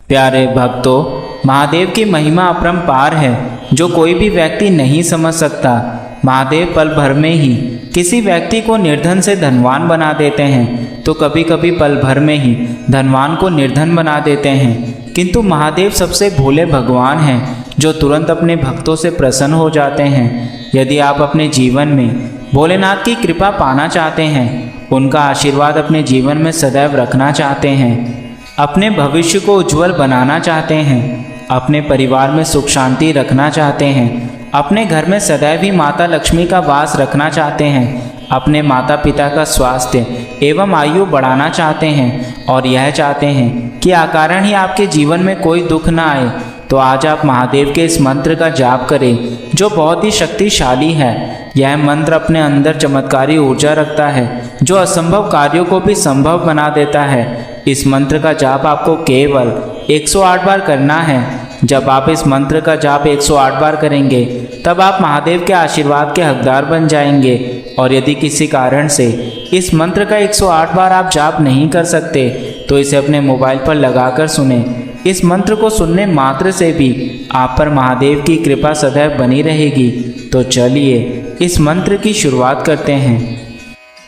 प्यारे भक्तों, महादेव की महिमा अपरंपार है जो कोई भी व्यक्ति नहीं समझ सकता। महादेव पल भर में ही किसी व्यक्ति को निर्धन से धनवान बना देते हैं, तो कभी कभी पल भर में ही धनवान को निर्धन बना देते हैं। किंतु महादेव सबसे भोले भगवान हैं जो तुरंत अपने भक्तों से प्रसन्न हो जाते हैं। यदि आप अपने जीवन में भोलेनाथ की कृपा पाना चाहते हैं, उनका आशीर्वाद अपने जीवन में सदैव रखना चाहते हैं, अपने भविष्य को उज्जवल बनाना चाहते हैं, अपने परिवार में सुख शांति रखना चाहते हैं, अपने घर में सदैव ही माता लक्ष्मी का वास रखना चाहते हैं, अपने माता पिता का स्वास्थ्य एवं आयु बढ़ाना चाहते हैं और यह चाहते हैं कि अकारण ही आपके जीवन में कोई दुख न आए, तो आज आप महादेव के इस मंत्र का जाप करें जो बहुत ही शक्तिशाली है। यह मंत्र अपने अंदर चमत्कारी ऊर्जा रखता है जो असंभव कार्यों को भी संभव बना देता है। इस मंत्र का जाप आपको केवल 108 बार करना है। जब आप इस मंत्र का जाप 108 बार करेंगे तब आप महादेव के आशीर्वाद के हकदार बन जाएंगे। और यदि किसी कारण से इस मंत्र का 108 बार आप जाप नहीं कर सकते तो इसे अपने मोबाइल पर लगाकर सुने। इस मंत्र को सुनने मात्र से भी आप पर महादेव की कृपा सदैव बनी रहेगी। तो चलिए इस मंत्र की शुरुआत करते हैं।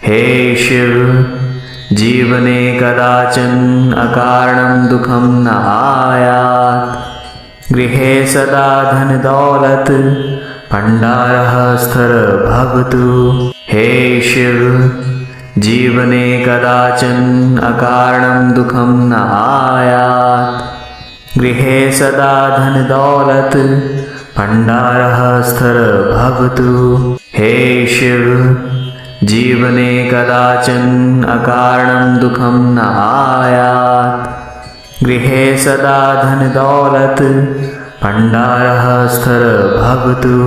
हे शिव, जीवने कदाचन अकारणं दुःखं न आयात्। गृहे सदा धन दौलत भंडारः स्थिर भवतु। हे शिव, जीवने कदाचन अकारणं दुःखं न आयात्। गृहे सदा धन दौलत भंडारः स्थिर भवतु। हे शिव, जीवने कदाचन अकारणं दुःखं न आयात्। गृहे सदा धन दौलत भंडारः स्थिर भवतु।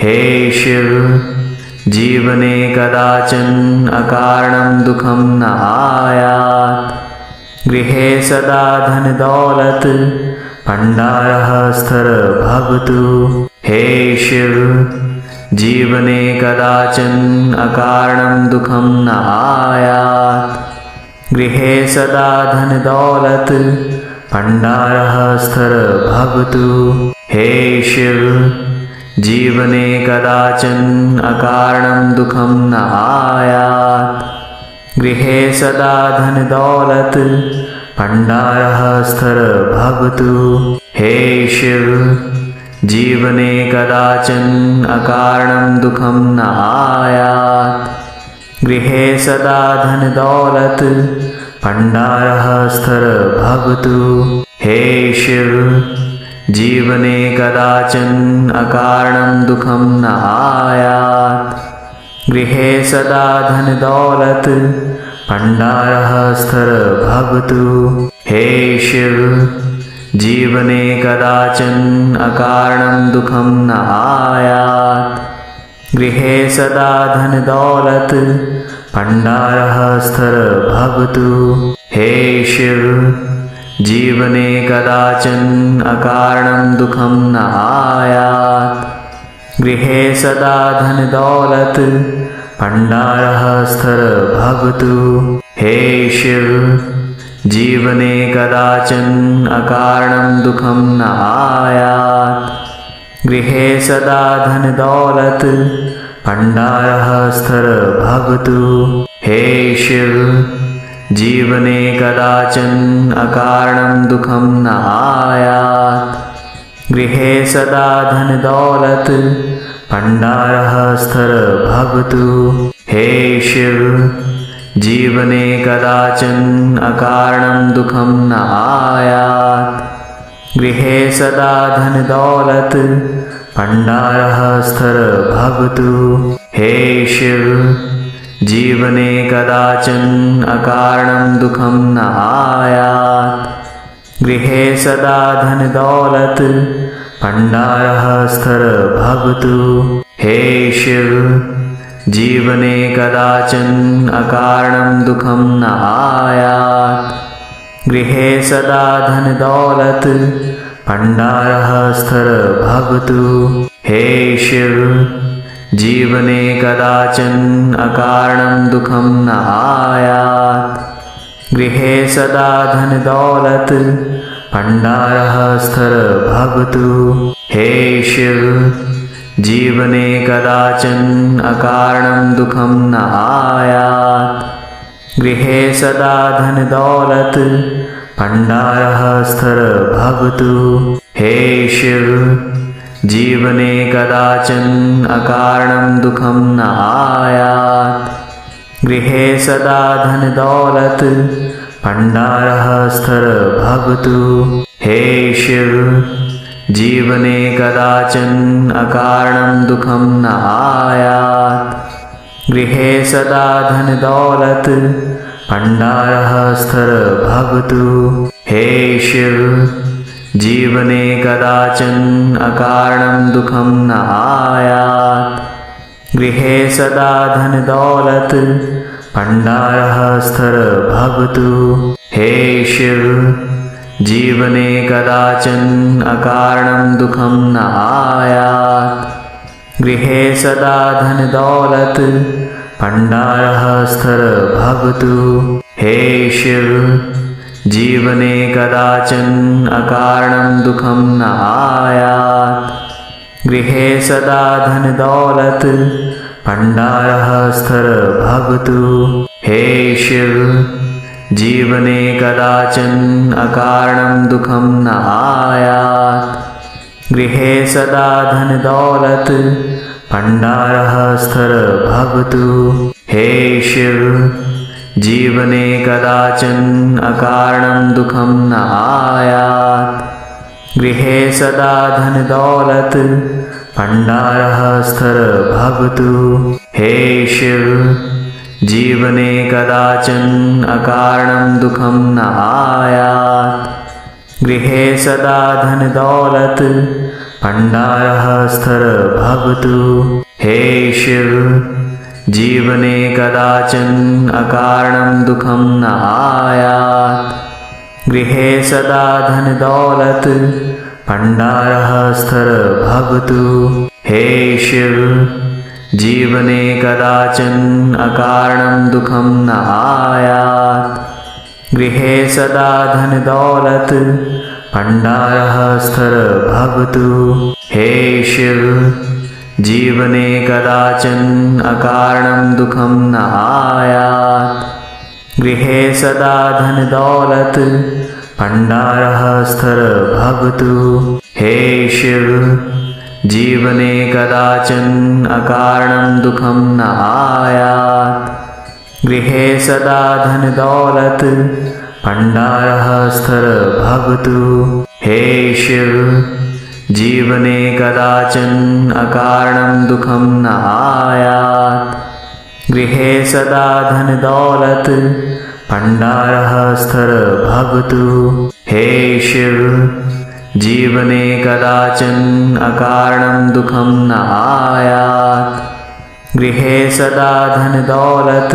हे शिव, जीवने कदाचन अकारणं दुःखं न आयात्। गृहे सदा धन दौलत भंडारः स्थिर भवतु। हे शिव, जीवने कदाचन अकारणं दुःखं न आयात्। गृहे सदा धन दौलत भंडारः स्थिर भवतु। हे शिव, जीवने कदाचन अकारणं दुःखं न आयात्। गृहे सदा धन दौलत भंडारः स्थिर भवतु। हे शिव, जीवने कदाचन अकारणं दुःखं न आयात्। गृहे सदा धन दौलत भंडारः स्थिर भवतु। हे शिव, जीवने कदाचन अकारणं दुःखं न आयात्। गृहे सदा धन दौलत भंडारः स्थिर भवतु। हे शिव, जीवने कदाचन अकारणं दुःखं न आयात्। गृहे सदा धन दौलत भंडारः स्थिर भवतु। हे शिव, जीवने कदाचन अकारणं दुःखं न आयात्। गृहे सदा धन दौलत भंडारः स्थिर भवतु। हे शिव, जीवने कदाचन अकारणं दुःखं न आयात्। गृहे सदा धन दौलत भंडारः स्थिर भवतु। हे शिव, जीवने कदाचन अकारणं दुःखं न आयात्। गृहे सदा धन दौलत भंडारः स्थिर भवतु। हे शिव, जीवने कदाचन अकारणं दुःखं न आयात्। गृहे सदा धन दौलत भंडारः स्थिर भवतु। हे शिव, जीवने कदाचन अकारणं दुःखं न आयात्। गृहे सदा धन दौलत भंडारः स्थिर भवतु। हे शिव, जीवने कदाचन अकारणं दुःखं न आयात्। गृहे सदा धन दौलत भंडारः स्थिर भवतु। हे शिव, जीवने कदाचन अकारणं दुःखं न आयात्। गृहे सदा धन दौलत भण्डारः स्थिरभवतु। हे शिव जीवने कदाचन अकारणं दुःखं न आयात्। गृहे सदा धन दौलत भण्डारः स्थिरभवतु। हे शिव जीवने कदाचन अकारणं दुःखं न आयात्। गृहे सदा धन दौलत भण्डारः स्थिरभवतु। हे शिव जीवने कदाचन अकारणं दुःखं न आयात्। गृहे सदा धन दौलत भण्डारः स्थिरभवतु। हे शिव जीवने कदाचन अकारणं दुःखं न आयात्। गृहे सदा धन दौलत भण्डारः स्थिरभवतु। हे शिव जीवने कदाचन अकारणं दुःखं न आयात्। गृहे सदा धन दौलत भण्डारः स्थिरभवतु। हे शिव जीवने कदाचन अकारणं दुःखं न आयात्। गृहे सदा धन दौलत भण्डारः स्थिरभवतु। हे शिव जीवने कदाचन अकारणं दुःखं न आयात्। गृहे सदा धन दौलत भण्डारः स्थिरभवतु। हे शिव जीवने कदाचन अकारणं दुःखं न आयात्। गृहे सदा धन दौलत भण्डारः स्थिरभवतु। हे शिव जीवने कदाचन अकारणं दुःखं न आयात्। गृहे सदा धन दौलत भण्डारः स्थिरभवतु। हे शिव जीवने कदाचन अकारणं दुःखं न आयात्। गृहे सदा धन दौलत भण्डारः स्थिरभवतु। हे शिव जीवने कदाचन अकारणं दुःखं न आयात्। गृहे सदा धन दौलत भण्डारः स्थिरभवतु। हे शिव जीवने कदाचन अकारणं दुःखं न आयात्। गृहे सदा धन दौलत भण्डारः स्थिरभवतु। हे शिव जीवने कदाचन अकारणं दुःखं न आयात्। गृहे सदा धन दौलत भण्डारः स्थिरभवतु। हे शिव जीवने कदाचन अकारणं दुःखं न आयात्। गृहे सदा धन दौलत भण्डारः स्थिरभवतु। हे शिव जीवने कदाचन अकारणं दुःखं न आयात्। गृहे सदा धन दौलत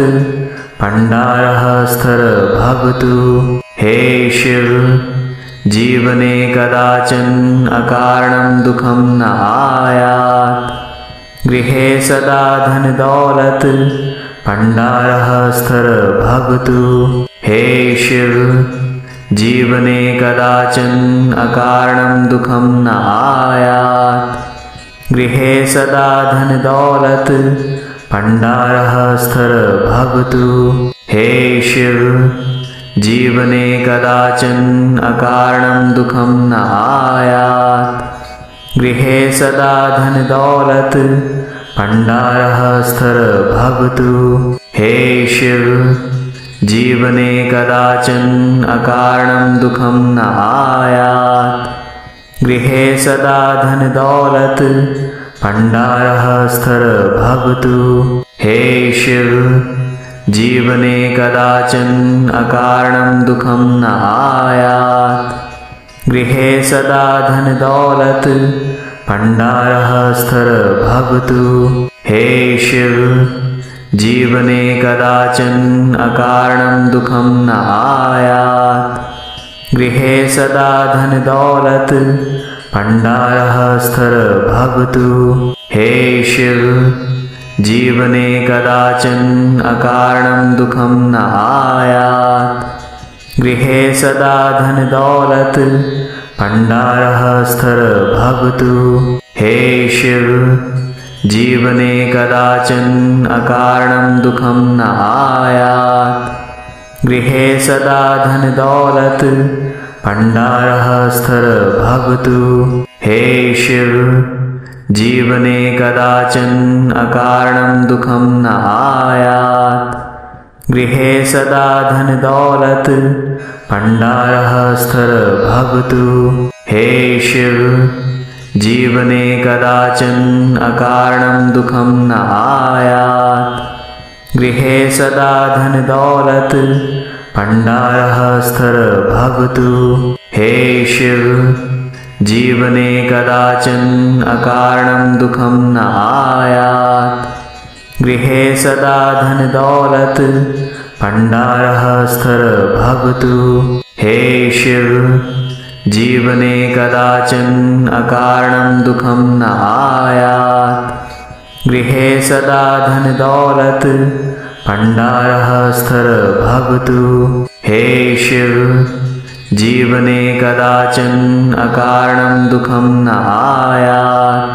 भण्डारः स्थिरभवतु। हे शिव जीवने कदाचन अकारणं दुःखं न आयात्। गृहे सदा धन दौलत भण्डारः स्थिरभवतु। हे शिव जीवने कदाचन अकारणं दुःखं न आयात्। गृहे सदा धन दौलत भण्डारः स्थिरभवतु। हे शिव जीवने कदाचन अकारणं दुःखं न आयात्। गृहे सदा धन दौलत भण्डारः स्थिरभवतु। हे शिव जीवने कदाचन अकारणं दुःखं न आयात्। गृहे सदा धन दौलत भण्डारः स्थिरभवतु। हे शिव जीवने कदाचन अकारणं दुःखं न आयात्। गृहे सदा धन दौलत भण्डारः स्थिरभवतु। हे शिव जीवने कदाचन अकारणं दुःखं न आयात्। गृहे सदा धन दौलत भण्डारः स्थिरभवतु। हे शिव जीवने कदाचन अकारणं दुःखं न आयात्। गृहे सदा धन दौलत भंडारः स्थिर भवतु। हे शिव जीवने कदाचन अकारणं दुखं न आयात्। गृहे सदा धन दौलत भंडारः स्थिर भवतु। हे शिव जीवने कदाचन अकारणं दुखं न आयात्। गृहे सदा धन दौलत भंडारः स्थिर भवतु। हे शिव जीवने कदाचन अकारणं दुखं न आयात्। गृहे सदा धन दौलत भंडारः स्थिर भवतु। हे शिव जीवने कदाचन अकारणं दुखं न आयात्। गृहे सदा धन दौलत भंडारः स्थिर भवतु। हे शिव जीवने कदाचन अकारणं दुखं न आयात्। गृहे सदा धन दौलत भंडारः स्थिर भवतु। हे शिव जीवने कदाचन अकारणं दुखं न आयात्।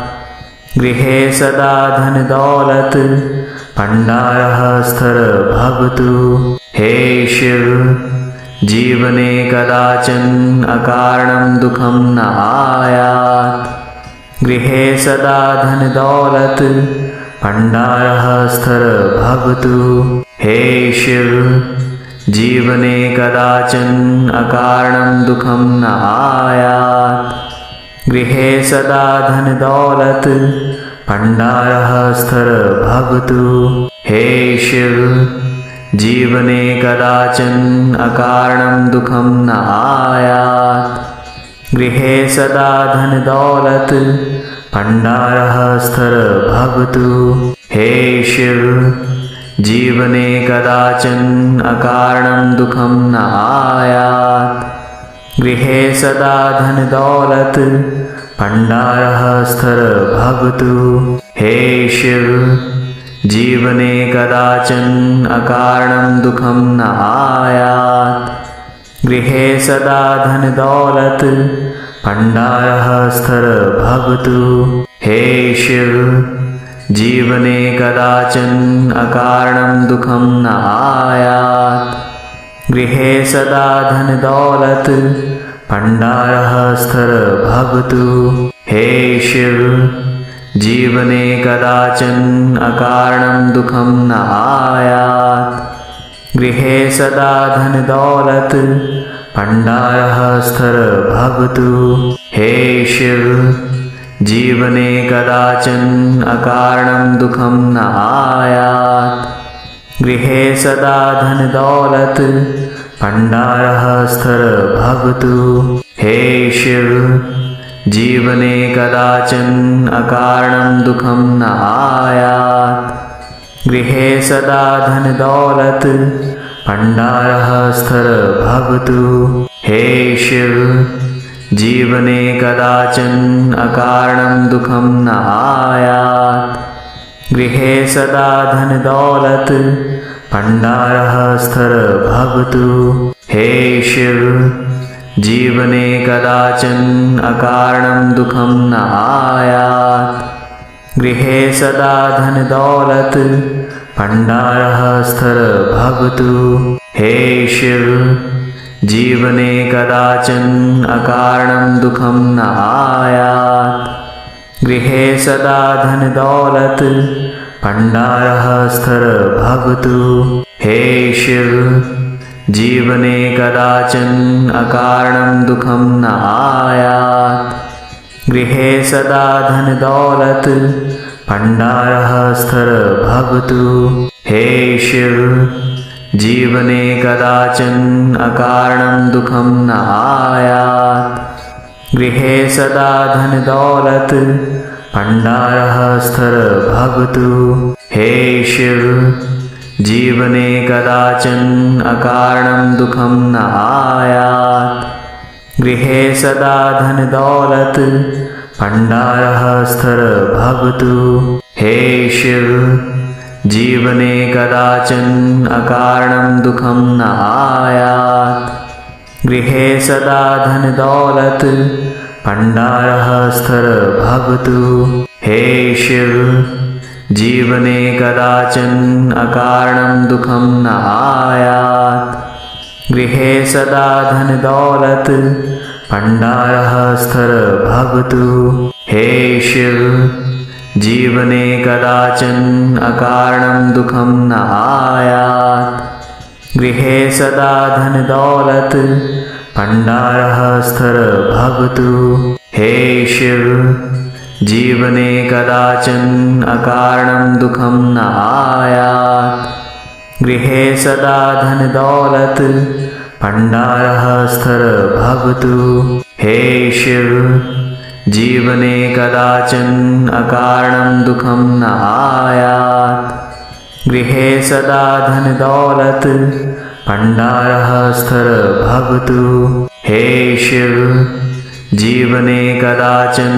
गृहे सदा धन दौलत भंडारः स्थिर भवतु। हे शिव जीवने कदाचन अकारणं दुखं न आयात्। गृहे सदा धन दौलत भंडारः स्थिर भवतु। हे शिव जीवने कदाचन अकारणं दुखं न आयात्। गृहे सदा धन दौलत भंडारः स्थिर भवतु। हे शिव जीवने कदाचन अकारणं दुखं न आयात्। गृहे सदा धन दौलत भंडारः स्थिर भवतु। हे शिव जीवने कदाचन अकारणं दुखं न आयात्। गृहे सदा धन दौलत भंडारः स्थिर भवतु। हे शिव जीवने कदाचन अकारणं दुखं न आयात्। गृहे सदा धन दौलत भंडारः स्थिर भवतु। हे शिव जीवने कदाचन अकारणं दुखं न आयात्। गृहे सदा धन दौलत भंडारः स्थिर भवतु। हे शिव जीवने कदाचन अकारणं दुखं न आयात्। गृहे सदा धन दौलत भंडारः स्थिर भवतु। हे शिव जीवने कदाचन अकारणं दुखं न आयात्। गृहे सदा धन दौलत भंडारः स्थिर भवतु। हे शिव जीवने कदाचन अकारणं दुखं न आयात्। गृहे सदा धन दौलत भंडारः स्थिर भवतु। हे शिव जीवने कदाचन अकारणं दुखं न आयात्। गृहे सदा धन दौलत भंडारः स्थिर भवतु। हे शिव जीवने कदाचन अकारणं दुखं न आयात्। गृहे सदा धन दौलत भंडारः स्थिर भवतु। हे शिव जीवने कदाचन अकारणं दुखं न आयात्। गृहे सदा धन दौलत भंडारः स्थिर भवतु। हे शिव जीवने कदाचन अकारणं दुखं न आयात्। गृहे सदा धन दौलत भंडारः स्थिर भवतु। हे शिव जीवने कदाचन अकारणं दुखं न आयात्। गृहे सदा धन दौलत भंडारः स्थिर भवतु। हे शिव जीवने कदाचन अकारणं दुखं न आयात्। गृहे सदा धन दौलत भंडारः स्थिर भवतु। हे शिव जीवने कदाचन अकारणं दुखं न आयात्। गृहे सदा धन दौलत भंडारः स्थिर भवतु। हे शिव जीवने कदाचन अकारणं दुखं न आयात्। गृहे सदा धन दौलत भंडारः स्थिर भवतु। हे शिव जीवने कदाचन अकारणं दुखं न आयात्। गृहे सदा धन दौलत भंडारः स्थिर भवतु। हे शिव जीवने कदाचन अकारणं दुखं न आयात्। गृहे सदा धन दौलत भंडारः स्थिर भवतु। हे शिव जीवने कदाचन अकारणं दुखं न आयात्। गृहे सदा धन दौलत भंडारः स्थिर भवतु। हे शिव जीवने कदाचन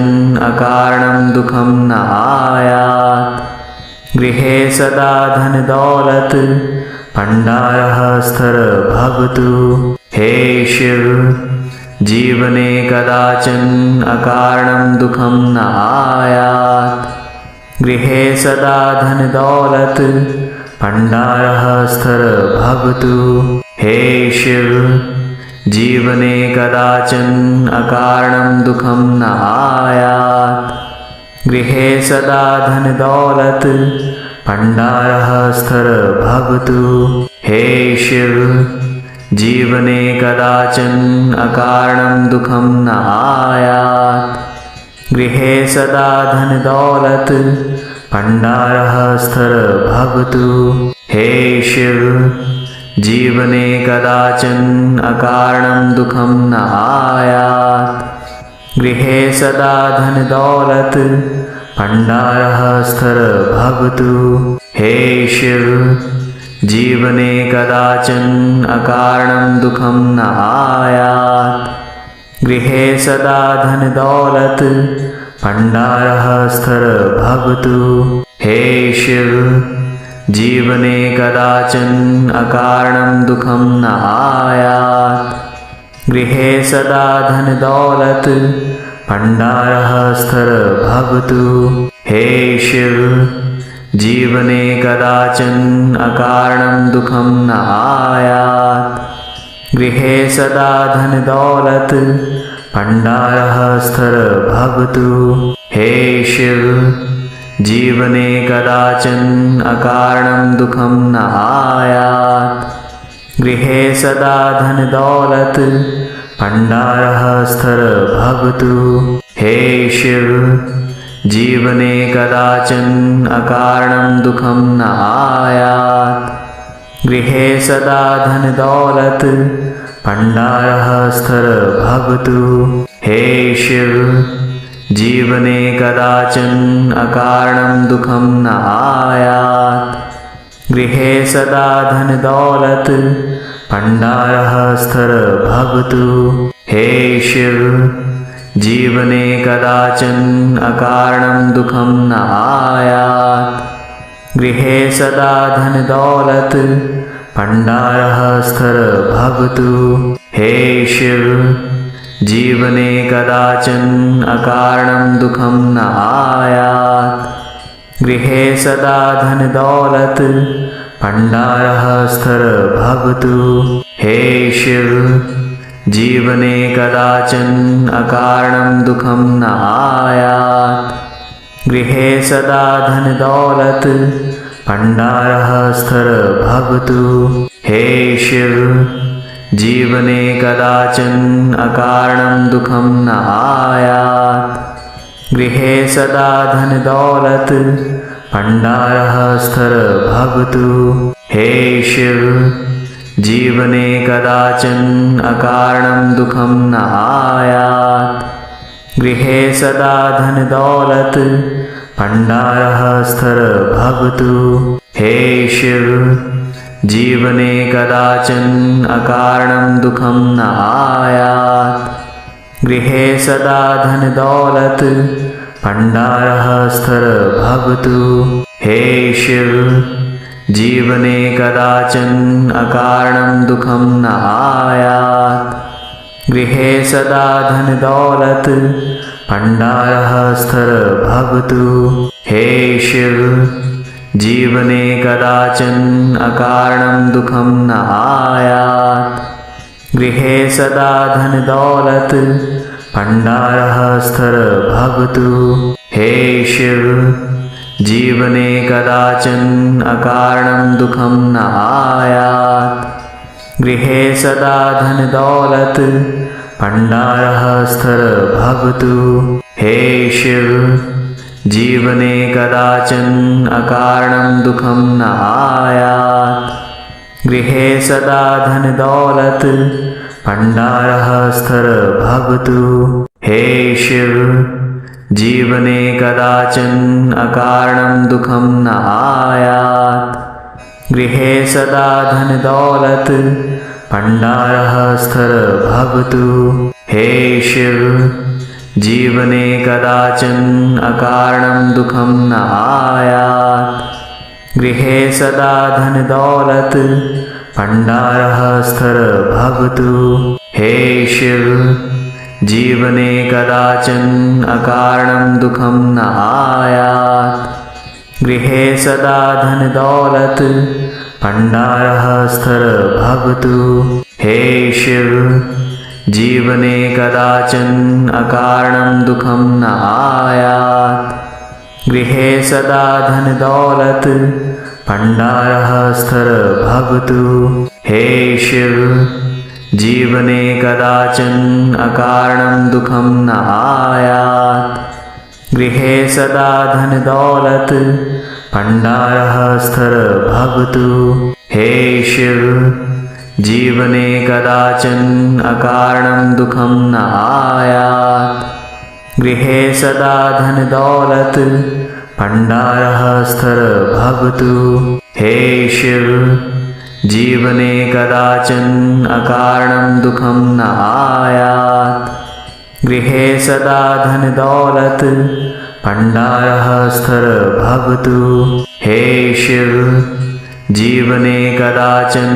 अकारणं दुखं न आयात्। गृहे सदा धन दौलत भंडारः स्थिर भवतु। हे शिव जीवने कदाचन अकारणं दुखं न आयात्। गृहे सदा धन दौलत भंडारः स्थिर भवतु। हे शिव जीवने कदाचन अकारणं दुखं न आयात्। गृहे सदा धन दौलत भंडारः स्थिर भवतु। हे शिव जीवने कदाचन अकारणं दुखं न आयात्। गृहे सदा धन दौलत भंडारः स्थिर भवतु। हे शिव जीवने कदाचन अकारणं दुखं न आयात्। गृहे सदा धन दौलत भंडारः स्थिर भवतु। हे शिव जीवने कदाचन अकारणं दुखं न आयात्। गृहे सदा धन दौलत भंडारः स्थिर भवतु। हे शिव जीवने कदाचन अकारणं दुखं न आयात्। गृहे सदा धन दौलत भंडारः स्थिर भवतु। हे शिव जीवने कदाचन अकारणं दुखं न आयात्। गृहे सदा धन दौलत भंडारः स्थिर भवतु। हे शिव जीवने कदाचन अकारणं दुखं न आयात्। गृहे सदा धन दौलत भंडारः स्थिर भवतु। हे शिव जीवने कदाचन अकारणं दुखं न आयात्। गृहे सदा धन दौलत भंडारः स्थिर भवतु। हे शिव जीवने कदाचन अकारणं दुखं न आयात्। गृहे सदा धन दौलत भंडारः स्थिर भवतु। हे शिव जीवने कदाचन अकारणं दुखं न आयात्। गृहे सदा धन दौलत भंडारः स्थिर भवतु। हे शिव जीवने कदाचन अकारणं दुखं न आयात्। गृहे सदा धन दौलत भंडारः स्थिर भवतु। हे शिव जीवने कदाचन अकारणं दुखं न आयात्। गृहे सदा धन दौलत भंडारः स्थिर भवतु। हे शिव जीवने कदाचन अकारणं दुखं न आयात्। गृहे सदा धन दौलत भंडारः स्थिर भवतु। हे शिव जीवने कदाचन अकारणं दुखं न आयात्। गृहे सदा धन दौलत भंडारः स्थिर भवतु। हे शिव जीवने कदाचन अकारणं दुखं न आयात्। गृहे सदा धन दौलत भंडारः स्थिर भवतु। हे शिव जीवने कदाचन अकारणं दुखं न आयात्। गृहे सदा धन दौलत भंडारः स्थिर भवतु। हे शिव जीवने कदाचन अकारणं दुःखं न आयात्। गृहे सदा धन दौलत भंडारः स्थिर भवतु। हे शिव जीवने कदाचन अकारणं दुःखं न आयात्। गृहे सदा धन दौलत भंडारः स्थिर भवतु। हे शिव जीवने कदाचन अकारणं दुःखं न आयात्। गृहे सदा धन दौलत भंडारः स्थिर भवतु। हे शिव जीवने कदाचन अकारणं दुःखं न आयात्। गृहे सदा धन दौलत भंडारः स्थिर भवतु। हे शिव जीवने कदाचन अकारणं दुःखं न आयात्। गृहे सदा धन दौलत भंडारः स्थिर भवतु। हे शिव जीवने कदाचन अकारणं दुःखं न आयात्। गृहे सदा धन दौलत भंडारः स्थिर भवतु। हे शिव जीवने कदाचन अकारणं दुःखं न आयात्। गृहे सदा धन दौलत भंडारः स्थिर भवतु। हे शिव जीवने कदाचन अकारणं दुःखं न आयात्। गृहे सदा धन दौलत भंडारः स्थिर भवतु। हे शिव जीवने कदाचन अकारणं दुःखं न आयात्। गृहे सदा धन दौलत भंडारः स्थिर भवतु। हे शिव जीवने कदाचन अकारणं दुःखं न आयात्। गृहे सदा धन दौलत भंडारः स्थिर भवतु। हे शिव जीवने कदाचन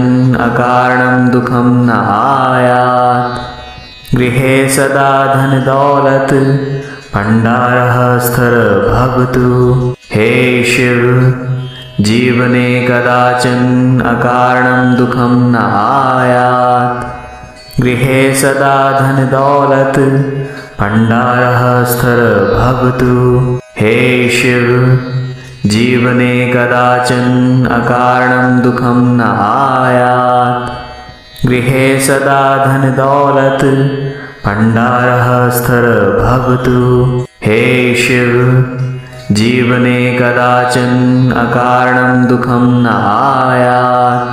अकारणं दुःखं न आयात्। गृहे सदा धन दौलत भंडारः स्थिर भवतु। हे शिव जीवने कदाचन अकारणं दुःखं न आयात्। गृहे सदा धन दौलत भंडारः स्थिर भवतु। हे शिव जीवने कदाचन अकारणं दुःखं न आयात्। गृहे सदा धन दौलत भंडारः स्थिर भवतु। हे शिव जीवने कदाचन अकारणं दुःखं न आयात्।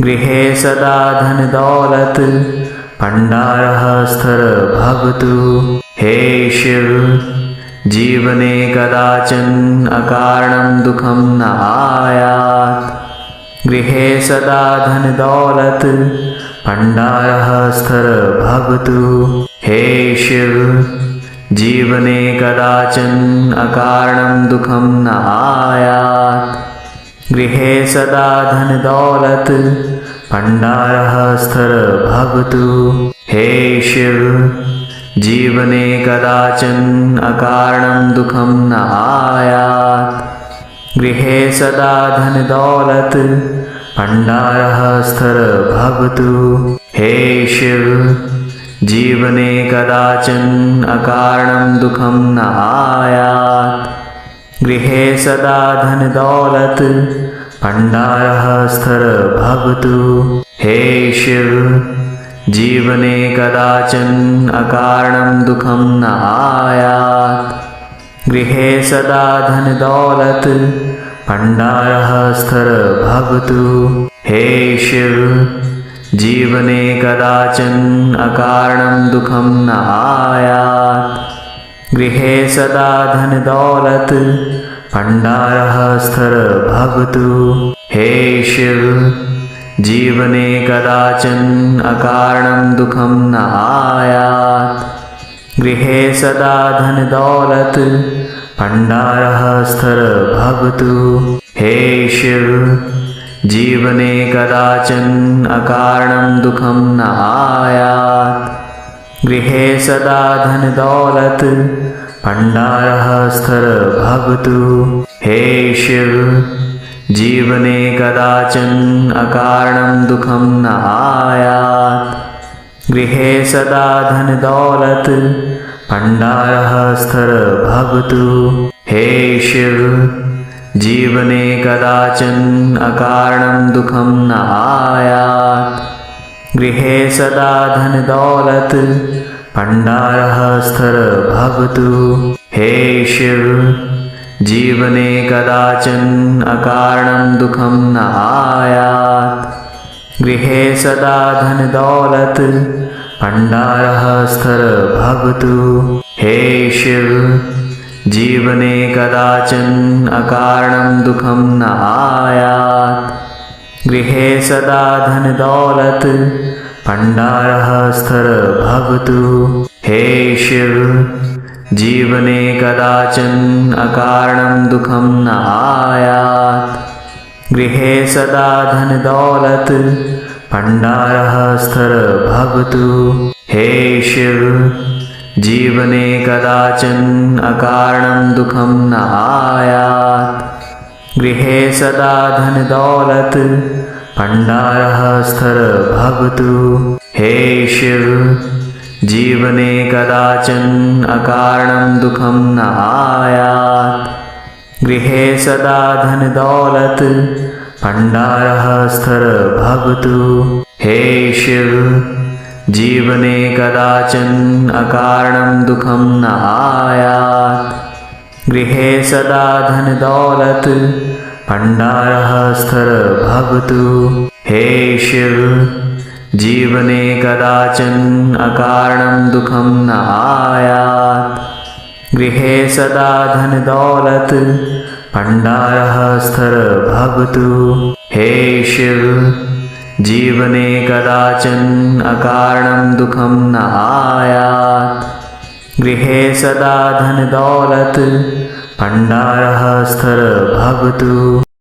गृहे सदा धन दौलत भंडारः स्थिर भवतु। हे शिव जीवने कदाचन अकारणं दुःखं न आयात्। गृहे सदा धन दौलत भंडारः स्थिर भवतु। हे शिव जीवने कदाचन अकारणं दुःखं न आयात्। गृहे सदा धन दौलत भंडारः स्थिर भवतु। हे शिव जीवने कदाचन अकारणं दुःखं न आयात्। गृहे सदा धन दौलत भंडारः स्थिर भवतु। हे शिव जीवने कदाचन अकारणं दुःखं न आयात्। गृहे सदा धन दौलत भंडारः स्थिर भवतु। हे शिव जीवने कदाचन अकारणं दुःखं न आयात्। गृहे सदा धन दौलत भंडारः स्थिर भवतु। हे शिव जीवने कदाचन अकारणं दुःखं न आयात्। गृहे सदा धन दौलत भंडारः स्थिर भवतु। हे शिव जीवने कदाचन अकारणं दुःखं न आयात्। गृहे सदा धन दौलत भंडारः स्थिर भवतु। हे शिव जीवने कदाचन अकारणं दुःखं न आयात्। गृहे सदा धन दौलत भंडारः स्थिर भवतु। हे शिव जीवने कदाचन अकारणं दुःखं न आयात्। गृहे सदा धन दौलत भंडारः स्थिर भवतु। हे शिव जीवने कदाचन अकारणं दुःखं न आयात्। गृहे सदा धन दौलत भंडारः स्थिर भवतु। हे शिव जीवने कदाचन अकारणं दुःखं न आयात्। गृहे सदा धन दौलत भंडारः स्थिर भवतु। हे शिव जीवने कदाचन अकारणं दुःखं न आयात्। गृहे सदा धन दौलत भंडारः स्थिर भवतु। हे शिव जीवने कदाचन अकारणं दुःखं न आयात्। गृहे सदा धन दौलत भंडारः स्थिर भवतु। हे शिव जीवने कदाचन अकारणं दुःखं न आयात्। गृहे सदा धन दौलत भंडारः स्थिर भवतु। हे शिव जीवने कदाचन अकारणं दुःखं न आयात्। गृहे सदा धन दौलत भंडारः स्थिर भवतु। हे शिव जीवने कदाचन अकारणं दुःखं न आयात्। गृहे सदा धन दौलत भंडारः स्थिर भवतु। हे शिव जीवने कदाचन अकारणं दुःखं न आयात्। गृहे सदा धन दौलत भंडारः स्थिर भवतु। हे शिव जीवने कदाचन अकारणं दुःखं न आयात्। गृहे सदा धन दौलत भंडारः स्थिर भवतु।